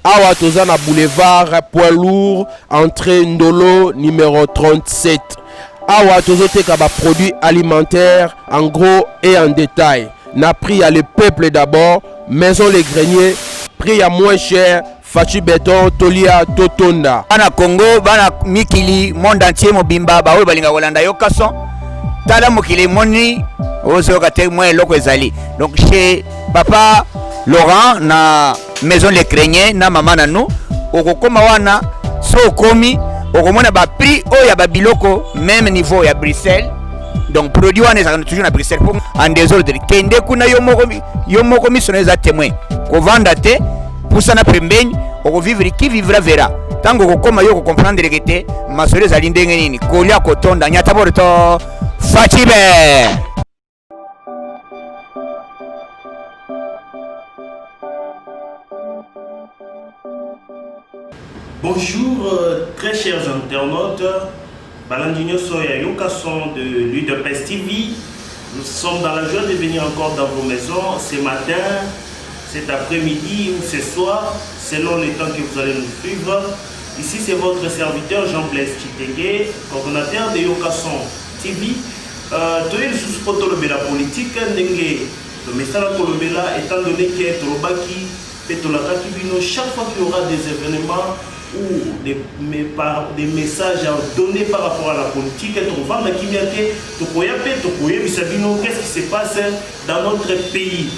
Awa Tozana Boulevard, poids lourd, entrée Ndolo, numéro 37. Awa Tozoteka ba produits alimentaires en gros et en détail. N'a pris à le peuple d'abord, maison les greniers, prix à moins cher, Fachi Béton, Tolia, Totonda. Bana Congo, bana Mikili, monde entier, Mobimba, Baoui Balinga Walanda Yokason, Tala Mokili Moni, Ozoka moins loko ezali. Donc chez Papa Laurent, na maison les greniers, na maman na nous, Okokoma wana, so komi, Okomona ba prix, ya ba biloko, même niveau ya Bruxelles. Donc produit wana ezaka toujours na Bruxelles pour en désordre. Kende kuna yo moko misoneza témoin. Ko vanda te pusana pembeni oko vivre qui vivra verra. Tango ko koma yo ko comprendre que te masole za lindenge nini. Kolia kotonda nyata borto Fachibe. Bonjour très chers internautes. Balandinho Soya Yokason de l'UDPS TV. Nous sommes dans la joie de venir encore dans vos maisons ce matin, cet après-midi ou ce soir, selon le temps que vous allez nous suivre. Ici, c'est votre serviteur Jean-Blaise Chitenge, coordonnateur de Yokason TV. Toye le sous-poto de la politique, le message de la étant donné qu'il y a Torobaki, chaque fois qu'il y aura des événements ou des messages donnés par rapport à la politique, qu'est-ce qui se passe dans notre pays.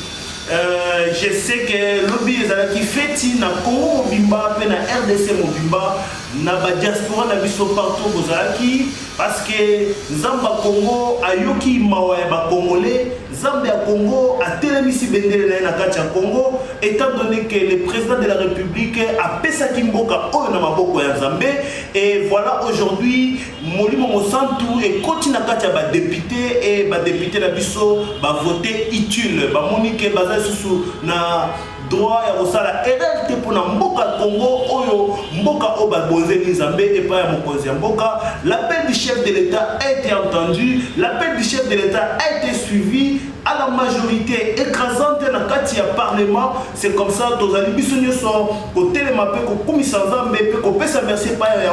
Je sais que lobby qui fait na Congo Mobimba, na RDC Mobimba, na ba diaspora na biso partout bozalaki parce que Zamba Congo ayoki mawa ya ba Congolais, Zamba Congo a telemisi bendele na kati ya Congo étant donné que le président de la République a pesaki mboka oyo na maboko ya Nzambe et voilà aujourd'hui Molimo Mosantu et koti na kati ya ba député et ba député na biso ba voter utile ba monique baza susu na droit ya kosala erreur pour na mboka Congo oyo mboka oba bonzeli Nzambe et pas ya mokonzi ya mboka. L'appel du chef de l'État a été entendu, l'appel du chef de l'État a été suivi à la majorité écrasante na kati ya parlement. C'est comme ça tozali biso nyoso ko telema pe ko komisa Nzambe pe ko pesa merci pa ya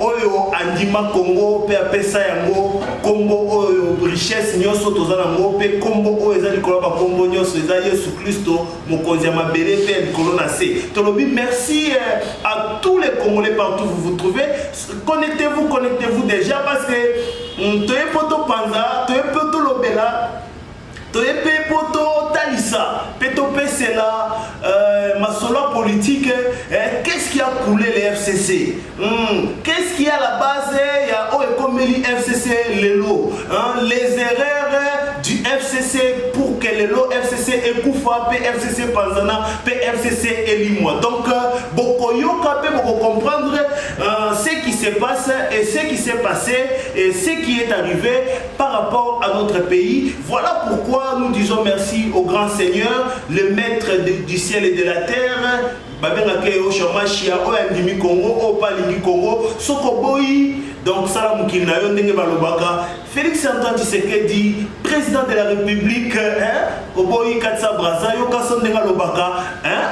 oyo andima Congo pe apesa yango kombo oyo richesse nyoso tozala ngo pe kombo oyo ezali koloba kombo nyoso ezali Yesu Kristo mokonzi ya mabele pe likolo na se. Tolobi merci à tous les Congolais partout où vous vous trouvez. Connectez-vous déjà parce que toye poto panza, toye poto lobela, toye poto talisa, peto pesela masolo politique. Qu'est-ce qui a coulé les FCC? Qu'est-ce qui est à la base? Il y a Oekomeli FCC Lelo, les erreurs du FCC pour que Lelo FCC Ekoufa, PFCC Panzana, PFCC Elimwa. Donc, Bokoyo Kapé, pour comprendre ce qui se passe et ce qui s'est passé et ce qui est arrivé par rapport à notre pays. Voilà pourquoi nous disons merci au grand Seigneur, le maître du ciel et de la terre. Babengake o chamashia o andimi Congo o palingi Congo sokoboyi. Donc salam kinayo ndenge balobaka Félix Antoine Tshisekedi président de la République oboyi katsa braza yo kasondenga lobaka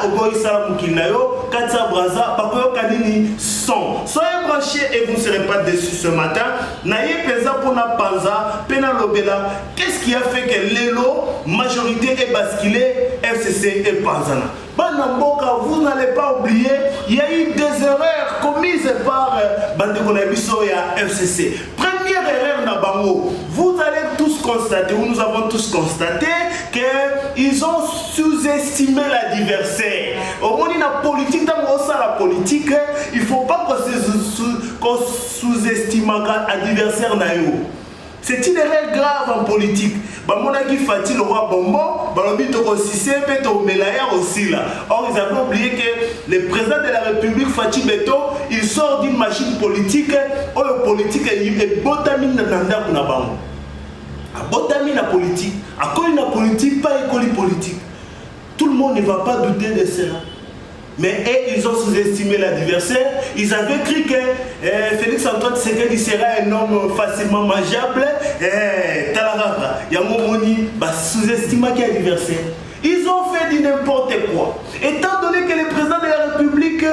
oboyi salam kinayo katsa braza bakoyo kanini son. Soyez branchés et vous ne serez pas déçus ce matin. Naye pesa pona panza pena lobela. Qu'est-ce qui a fait que Lelo majorité est basculée FCC et Panzana? Banamboka, vous n'allez pas oublier, il y a eu des erreurs commises par Bandeko Nabiso et FCC. Première erreur Nabango, vous allez tous constater, ou nous avons tous constaté, qu'ils ont sous-estimé l'adversaire. Au moment de la politique, dans la politique, il ne faut pas qu'on sous-estime l'adversaire. C'est une erreur grave en politique. Bamonaki Fati le roi Bonbon, Balobito Rossissé, Peto Melaya aussi là. Or, ils avaient oublié que le président de la République, Fati Beto, il sort d'une machine politique. Or, le politique est botamine nanda kuna bango. A botamine la politique. A quoi une politique, pas école politique. Tout le monde ne va pas douter de cela. Mais ils ont sous-estimé l'adversaire. Ils avaient cru que Félix Antoine Tshisekedi serait un homme facilement mangeable. Talaraka, Yamomoni, sous-estimé l'adversaire. Ils ont fait du n'importe quoi. Étant donné que le président de la République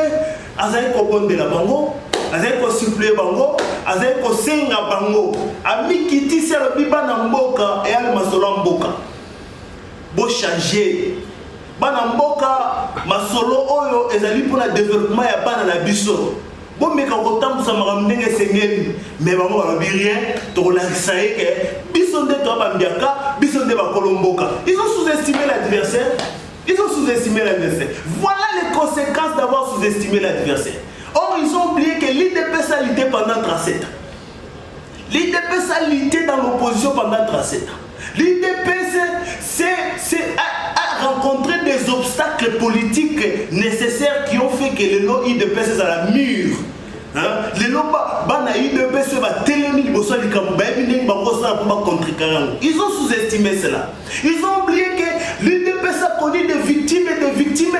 a fait la bango, a suppléé bango, a senga bango, a mis Kiti sur le biba namboka et a masolo mboka. Bo changer. Banamboka masolo oyo ezali pour le développement ya bana na biso. Bon mais quand on tombe ça m'a ndenge sengeli mais bango ba rien to la saye que biso nde to ba mbiaka biso nde ba kolomboka. Ils ont sous-estimé l'adversaire. Ils ont sous-estimé l'adversaire. Voilà les conséquences d'avoir sous-estimé l'adversaire. Or ils ont oublié que l'IDPS a lutté pendant 37 ans. L'IDPS a lutté dans l'opposition pendant 37 ans. L'IDPS a rencontré des obstacles politiques nécessaires qui ont fait que les lots IDPS sont à la mûre. Les lots IDPS ils ont sous-estimé cela. Ils ont oublié que l'IDPS a connu des victimes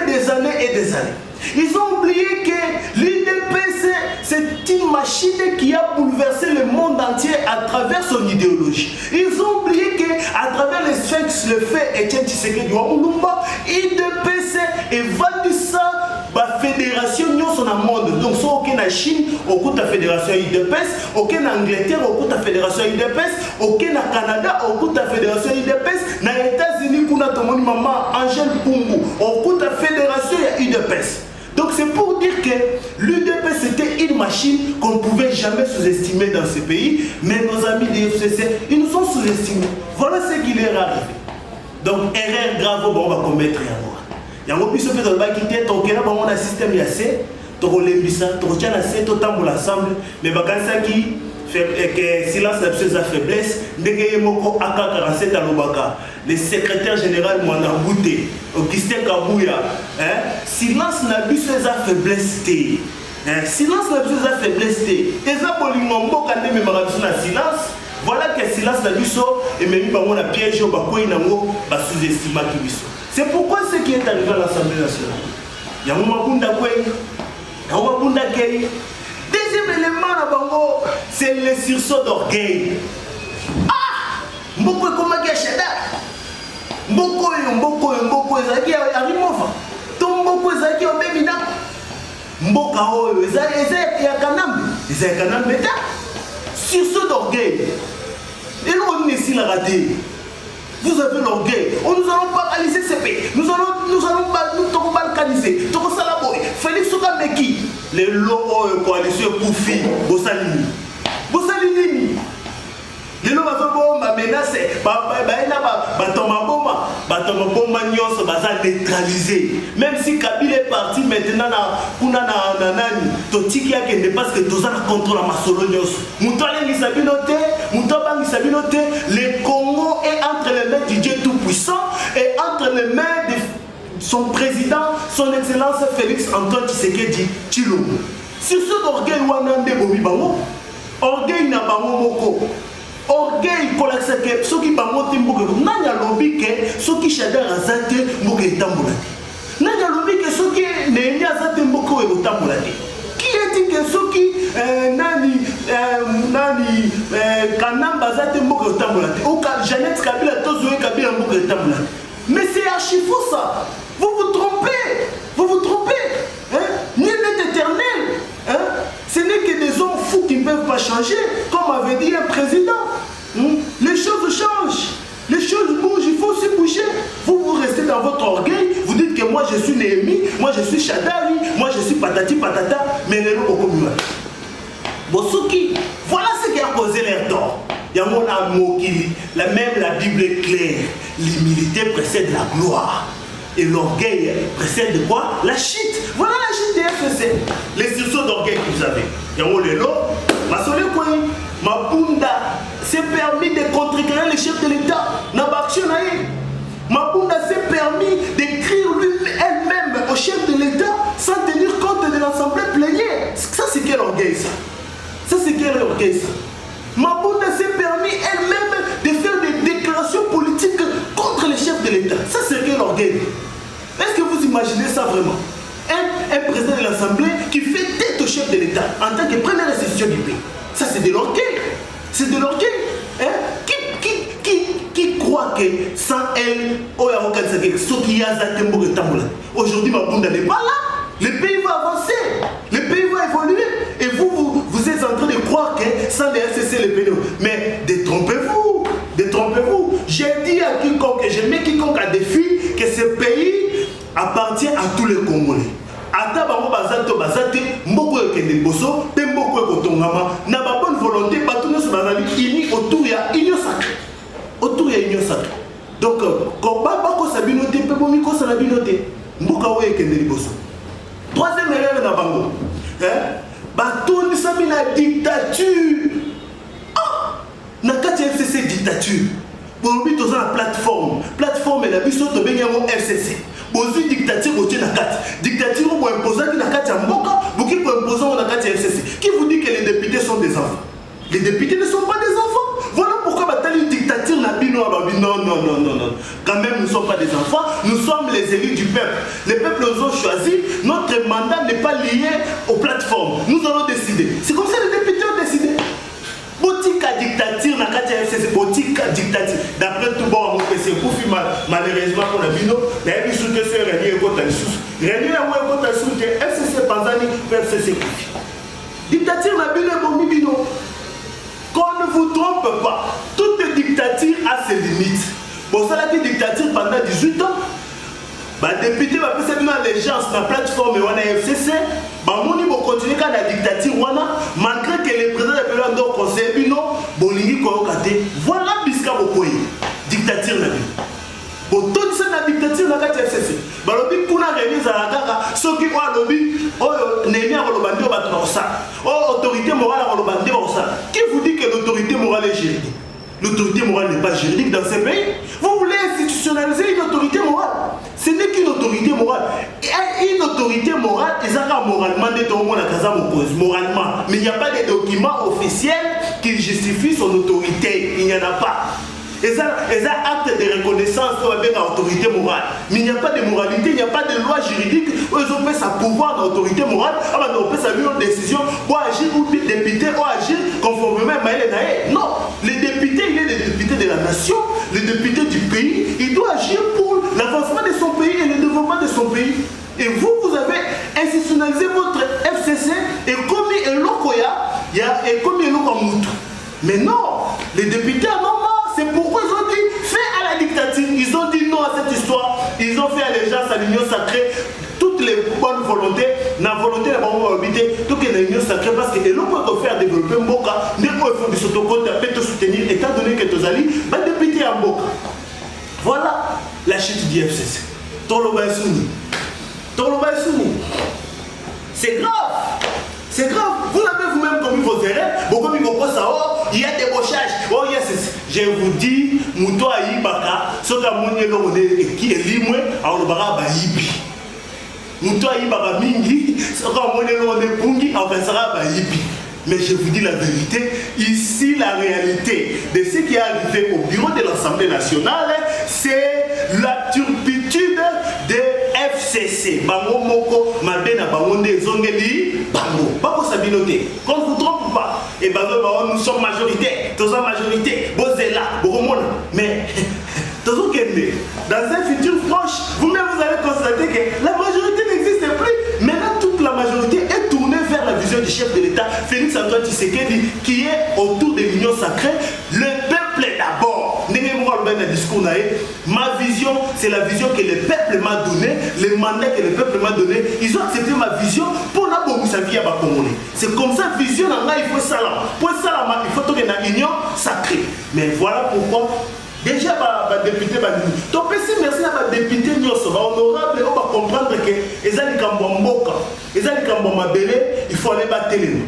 des années et des années. Ils ont oublié que l'IDPS c'est une machine qui a bouleversé le monde entier à travers son idéologie. Ils ont oublié qu'à travers les Sphinx, le fait Etienne Tshisekedi Wamulumba, l'IDPS est vendu ça. La fédération dans le monde. Donc, si on est en Chine, on a la fédération IDPS, on est en Angleterre, on a la fédération IDPS, on est au Canada, on a la fédération IDPS, dans les États-Unis, on a maman Angèle Pungu, on a la fédération IDPS. Donc, c'est pour dire que l'UDPS c'était une machine qu'on ne pouvait jamais sous-estimer dans ce pays, mais nos amis des FCC, ils nous ont sous-estimés. Voilà ce qui leur est arrivé. Donc, erreur grave, on va commettre un il y a un peu de choses qui étaient dans le système yassé, ensemble, mais silence la faiblesse, le secrétaire général Mwanabouté, Augustin Kabouya, silence la faiblesse. Silence la faiblesse. Silence. Voilà que silence la biso et même la piège au bakoui nango sous-estima qui biso. C'est pourquoi ce qui est arrivé à l'Assemblée nationale. Il y a un Mabunda Kwei, il y a un Mabunda Kei. Deuxième élément à Bango, c'est le sursaut d'orgueil. Ah! Mboko est comme un gâchada. Mboko est à Rimova. Ton Mboko est à Bébina. Mboka Oyo, il y a Kanam. Il y a Kanam Beta. Sursaut d'orgueil. Et là, on est ici la raté. Vous avez l'orgueil. Nous allons paralyser ce pays. Nous allons balkaniser. Félix Soukameki. Les lots coalition Koufi. Bossalini. Les lots vont menacer. Neutralisé. Même si Kabila est parti maintenant, parce que tous ont contre la Massolonios. Le Congo est entre les mains du Dieu Tout-Puissant et entre les mains de son président, son Excellence Félix Antoine Tshisekedi Tshilombo. Sur ce orgueil, orgueil n'a pas moko. Orgueil kolakisake soki bango te mboka nanya lobi ke soki shada razate mboka etambola te nanya lobi ke soki neni azate mboka etambola te qui est dit que soki nani kanamba azate mboka etambola te ou Jeannette Kabila tozoe Kabila mboka etambola te mais c'est archi faux ça. Vous vous trompez hein? Nul n'est éternel hein? Ce n'est que des hommes fous qui ne peuvent pas changer comme avait dit un président. Les choses changent, les choses bougent, il faut aussi bouger. Vous restez dans votre orgueil, vous dites que moi je suis Néhémie, moi je suis Shadari, moi je suis patati patata, mais les lots au commun. Bosuki, voilà ce qui a causé l'air d'or. Il y a mon amour qui même la Bible est claire. L'humilité précède la gloire. Et l'orgueil précède quoi? La chute. Voilà la chute des FCC. Les sursauts d'orgueil que vous avez. Il y a mon lélo, ma solé quoi? Mabunda s'est permis de contre-éclairer le chef de l'État. Mabunda s'est permis d'écrire elle-même au chef de l'État sans tenir compte de l'Assemblée plénière. Ça c'est quel orgueil ça? Ça c'est quel orgueil ça? Mabunda s'est permis elle-même de faire des déclarations politiques contre le chef de l'État. Ça c'est quel orgueil? Est-ce que vous imaginez ça vraiment? Un président de l'Assemblée qui fait tête au chef de l'État en tant que première institution du pays. Ça c'est de l'orgueil. C'est de l'orgueil. Hein? Qui croient que sans elle, aujourd'hui, Mabunda n'est pas là. Le pays va avancer, le pays va évoluer. Et vous êtes en train de croire que sans les RCC, le pays. Mais détrompez-vous, détrompez-vous. J'ai dit à quiconque, je mets quiconque à défi que ce pays appartient à tous les Congolais. Ata bango bazato bazate mboko ekende boso pe mboko ekotongama na ba bonne volonté batuno so bazali ini autour ya union sacrée, autour ya union sacrée. Donc quand baba ko sabinote pe bomi ko sabinote mboka wo ekende boso. Troisième erreur na bango batoni sami na dictature. Na kati FCC dictature bolobi toza na plateforme la biso to benyango FCC. Bozi dictature au dictature ou imposant qui n'a qu'à Mboka, beaucoup pour imposer on a qu'à FCC. Qui vous dit que les députés sont des enfants? Les députés ne sont pas des enfants. Voilà pourquoi bataille une dictature n'a bino non. Quand même nous ne sommes pas des enfants, nous sommes les élus du peuple. Les peuples nous ont choisi, notre mandat n'est pas lié aux plateformes. Nous allons décider. C'est comme ça que les députés ont décidé. Botika dictature na kati FCC botika dictature d'après tout bon mon PC Koufi malheureusement pour la bino na yebi soute se réunion ko ta sous réunion ya ko ta soute FCC Panzani FCC Koufi dictature na bino qu'on ne vous trompe pas, toute dictature a ses limites. Bon ça la dictature pendant 18 ans. Bah député va passer une allégeance dans la plateforme wana FCC, bah moni bo continuer quand la dictature wana malgré que les présidents de pays donc conseil bino bolingi ko kate. Voilà biska bokoyi. Dictature na bi. Bon tout ça na dictature na kati FCC. Bah lobi kuna réunion za kaka soki kwa lobi oyo neni a kolobandi o bato ça. Oh autorité morale a kolobandi o ça. Qui vous dit que l'autorité morale est juridique? L'autorité morale n'est pas juridique dans ce pays. Vous voulez institutionnaliser une autorité morale. Ce n'est qu'une autorité morale. Et une autorité morale, ils ont moralement moralement. Mais il n'y a pas de document officiel qui justifie son autorité. Il n'y en a pas. Et ça acte de reconnaissance avec l'autorité morale. Mais il n'y a pas de moralité, il n'y a pas de loi juridique où ils ont fait sa pouvoir d'autorité morale. On peut savoir une décision pour agir ou les députés ou agir conformément à Maël Naé. Non, les députés, il est le député de la nation, le député du pays, il doit agir pour l'avancement de son pays et le développement de son pays. Et vous avez institutionnalisé votre FCC et comme il y a comme il y mais non, les députés en ont marre. C'est pourquoi ils ont dit fait à la dictature. Ils ont dit non à cette histoire. Ils ont fait allégeance à l'union sacrée. Toutes les bonnes volontés, la volonté de la bonne volonté, toute l'union sacrée, parce que l'on peut faire développer Mboka, mais il faut que Sotokote peut te soutenir, étant donné que tes alliés va députer à Mboka. Voilà la chute du FCC. Toloba Souni. C'est grave. C'est grave. Vous avez vous-même commis vos erreurs. Beaucoup de ça, il y a des débauchage. Oh yes, je vous dis, Mouto Aïbaka, ce qui est limoué, alors le bara Baïbi. Mouto Aïbaka Mingi, ce qui est Pungi, enfin sera Baïbi. Mais je vous dis la vérité, ici la réalité de ce qui est arrivé au bureau de l'Assemblée nationale, c'est la turpitude de FCC. Bango Moko, Mabena Bangonde Zongeli, Bango. Bango Sabinote. Qu'on ne vous trompe pas. Et Bango, nous sommes majorité. Tous en majorité. Bozela, Boromona. Mais, dans un futur proche, vous-même vous allez constater que la majorité n'existe plus. Maintenant, toute la majorité est tournée vers la vision du chef de l'État, Félix Antoine Tshisekedi, qui est autour de l'union sacrée. Le peuple d'abord. Ma vision, c'est la vision que le peuple m'a donnée, le mandat que le peuple m'a donné. Ils ont accepté ma vision pour la bonne vie à Congolais. C'est comme ça, vision, il faut ça. Pour ça, il faut qu'il y ait une union sacrée. Mais voilà pourquoi. Déjà, les députés, merci à les députés honorables, on va comprendre que les Alikambomboka, les Alikambomabele, il faut aller battre les mains.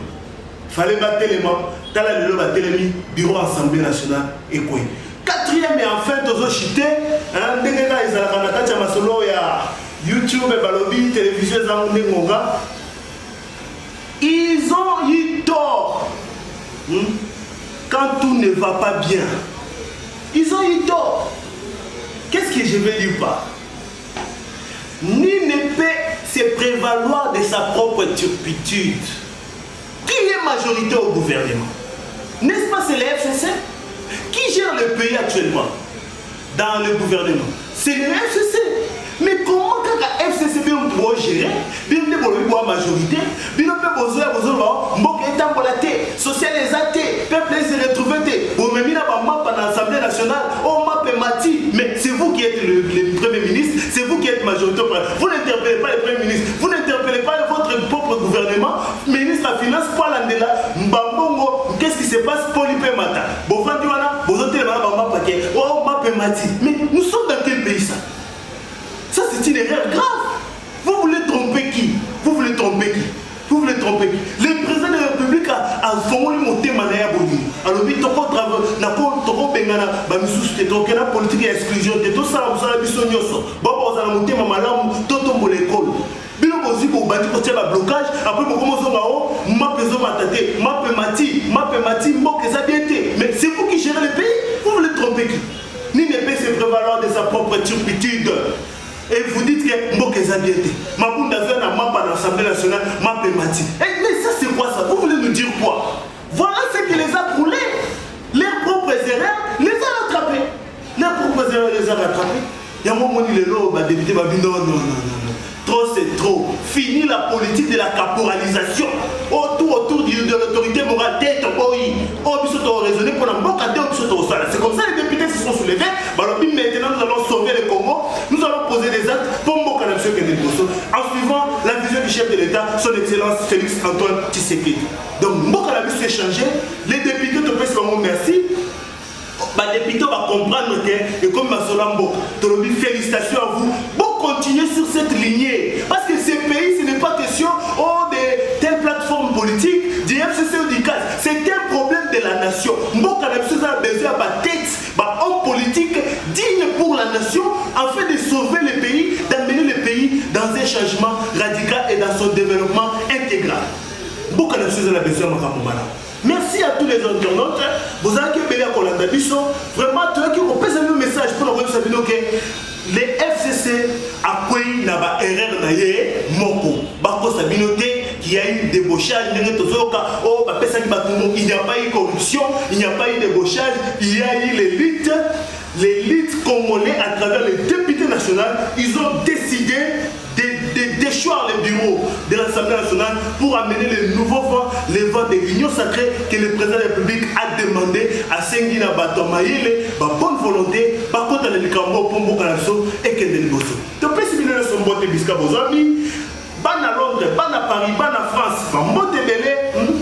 Il fallait battre les mains. Dans le bureau Assemblée nationale et quoi. Quatrième et enfin, tous les chité, YouTube, Balobi, télévision, ils ont eu tort quand tout ne va pas bien. Ils ont eu tort. Qu'est-ce que je vais dire pas? Ni ne peut se prévaloir de sa propre turpitude. Qui est majorité au gouvernement? N'est-ce pas c'est le FCC? Qui gère le pays actuellement? dans le gouvernement. C'est le FCC. Mais comment quand le FCC bien pour gérer, bien pour la majorité, bien pour besoin mbok étant pour la thé, social les athées, peuple se retrouver au même pendant l'Assemblée nationale, on m'appelle Mati, mais c'est vous qui êtes le Premier ministre, c'est vous qui êtes majoritaire. Vous n'interpellez pas le Premier ministre, vous n'interpellez pas votre propre gouvernement, ministre de la Finance, pas l'andela, Mbambongo, qu'est-ce qui se passe pour l'IP Mata? Bon, Fandiwana, vous êtes là, on m'appelle Mati. Mais nous sommes dans quel pays ça? Ça c'est une erreur grave. Vous voulez tromper qui? Vous voulez tromper qui? Vous voulez tromper qui? Le président de la République a formulé mon thème à Nayaboni. Alors, il faut travailler. Il faut faire la politique d'exclusion. Tout ça, vous avez vu. Bon, vous avez monté ma malam, tout tombe l'école. Bilo bozi pour bâtir pour tirer le blocage. Après, vous commencez à dire, ma maison m'a tâté, ma pémati, moi que ça bien été. Mais c'est vous qui gérez le pays. Vous voulez tromper qui? Ni ne peut se prévaloir de sa propre turpitude. Et vous dites que Mbokeza bien été. Ma boule d'affaires n'a pas l'Assemblée nationale, ma pémati. Mais ça c'est quoi ça? Vous voulez nous dire quoi? Voilà ce qui les a brûlés. Leurs propres erreurs les a rattrapés. Leurs propres erreurs les a rattrapés. Il y a un moment où les lots, député va dire non. Trop c'est trop. Fini la politique de la caporalisation. Autour de l'autorité morale. C'est comme ça les députés se sont soulevés. Maintenant nous allons sauver le Congo. Nous allons poser des actes pour Mboka en suivant la vision du chef de l'État, son Excellence Félix Antoine Tshisekedi. Donc Mboka s'est changé. Les députés te pressent comme merci. Les députés vont comprendre que, et comme Masola Mboka, félicitations à vous. Continuer sur cette lignée. Parce que ces pays, ce n'est pas question de telle plateforme politique, du FCC ou du CAS. C'est un problème de la nation. Mboka a besoin d'un texte, homme politique digne pour la nation, afin de sauver le pays, d'amener le pays dans un changement radical et dans son développement intégral. Mboka a besoin d'un merci à tous les internautes. Vous avez que Kolanda Bisso. Vraiment, tu as un message pour nous dire que les FCC a pris une erreur moko. Bako Sabinoté qui a eu débauchage, il n'y a pas eu corruption, il n'y a pas eu débauchage, il y a eu l'élite congolais à travers les députés nationaux. Ils ont décidé de déchoir les bureaux de l'Assemblée nationale pour amener les nouveaux vents, les vents de l'Union sacrée que le président de la République a demandé à Sengina Batomaïle, bonne volonté, par contre, les Likambo, Pombo Kalasso et Kendel Bosso. Donc, si vous avez son botte bisca, vos amis, ban à Londres, ban à Paris, ban à France, Mambo Tebele,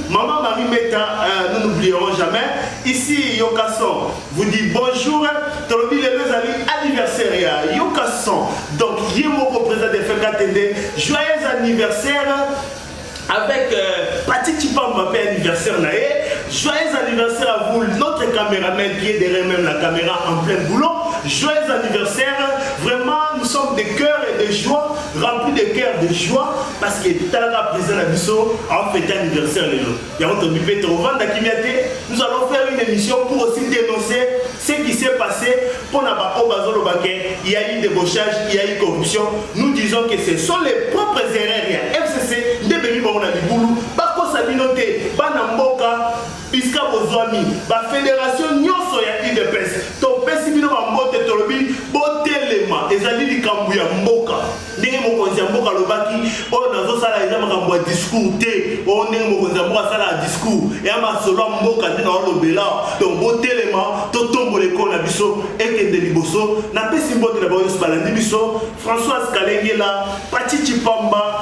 Maman Marie Meta, nous n'oublierons jamais. Ici, Yokasson vous dit bonjour. Tolobi les deux amis anniversaire. Yokasson. Donc, Yemoko président de FKTD, joyeux anniversaire. Avec Pati Chipamba anniversaire naé. Joyeux anniversaire à vous, notre caméraman qui est derrière même la caméra en plein boulot. Joyeux anniversaire. Vraiment, nous sommes des cœurs et de joie, remplis de cœurs de joie, parce que Talaga président Nabiso a fêté anniversaire. Nous allons faire une émission pour aussi dénoncer ce qui s'est passé pour Nabako Bazolo Baké. Il y a eu débauchage, il y a eu corruption. Nous disons que ce sont les propres erreurs. Il y a FCC, Ndebeli Barona Liboulou, Bako Sabinote, Banamboka, Biska Bozwami, la fédération Nyoso ya IDPS. To Pesibino Mambote Tolobi, Botelema, Ezali Likambuya Mboka. Ndenge mokonzi mboka lobaki, o nazo sala eza makambo ya discours te, o ndenge mokonzi mboka sala discours, et ama solo mboka te na lobela. Donc Botelema, to tombo l'école na biso, ekende liboso, na pesi mbote na bayo balandi biso, Françoise Kalengela, Pati Chipamba,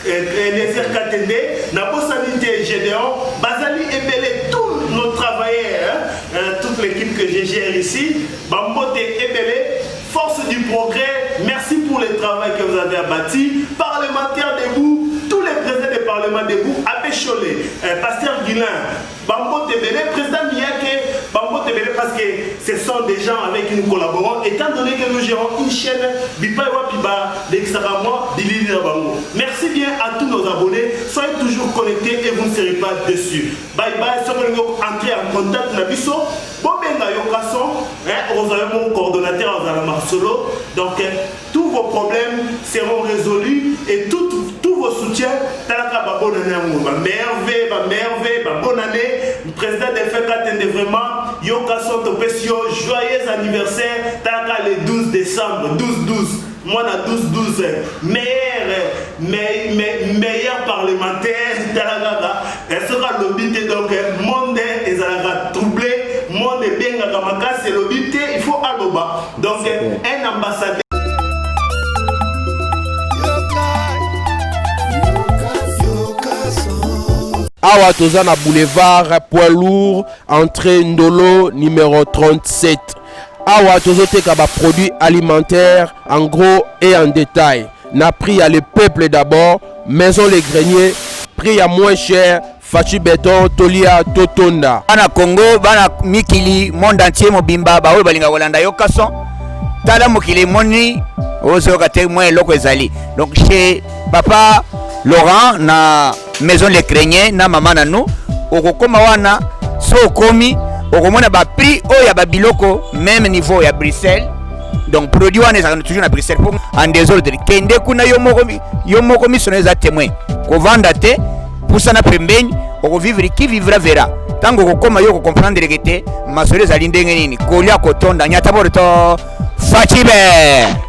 Eliezer Katende, Nabo Sanité Gédéon, Bazali Ebele, tous nos travailleurs, toute l'équipe que je gère ici, Bambote Ebele, force du progrès, merci pour le travail que vous avez abattu, parlementaires debout, tous les présidents des parlements debout, Abbé Cholet, Pasteur Guilin, Bambote Ebele, président Miyake, Bambote Ebele, parce que ce sont des gens avec qui nous collaborons, étant donné que nous gérons une chaîne Bipaïwa Piba, d'Extramois, d'Ilili Nabango. Merci bien à tous nos abonnés, soyez toujours connectés et vous ne serez pas déçus. Bye bye, si vous voulez entrer en contact avec Nabiso, Bobenga Yokason, vous avez mon coordonnateur Azala Marcelo, donc tous vos problèmes seront résolus et tous vos soutiens, Talaka Babonane, bonne année, le président de FKTD vraiment, yoka son topesio joyeux anniversaire taka le 12 décembre 12 moi na 12 meilleur parlementaire talagaga et sera l'obité donc monde ezalaka troublé monde bien gagamaka c'est l'obité il faut aloba donc un ambassadeur Awa toza na boulevard poids lourd entrée Ndolo numéro 37. Awa tozoteka ba produits alimentaires en gros et en détail. Na prix à le peuple d'abord, maison les greniers, prix à moins cher, Fachi Béton, Tolia, Totonda. Bana Congo, bana mikili, monde entier mobimba, ba oyo balinga kolanda yo kason. Tala mokili moni, ozo kate moins loko ezali. Donc chez papa Laurent na maison les greniers na mama na nous, okokoma wana so komi okomona ba prix oya ba biloko même niveau ya Bruxelles. Donc produit wana ezaka toujours na Bruxelles pour en désordre. Kende kuna yo moko missionnaire témoin. Ko vanda te pour ça na pembeni okovivre qui vivra verra. Tango kokoma yo ko comprendre que te masole za lindenge nini. Kolia kotonda nyata borto Fachibe.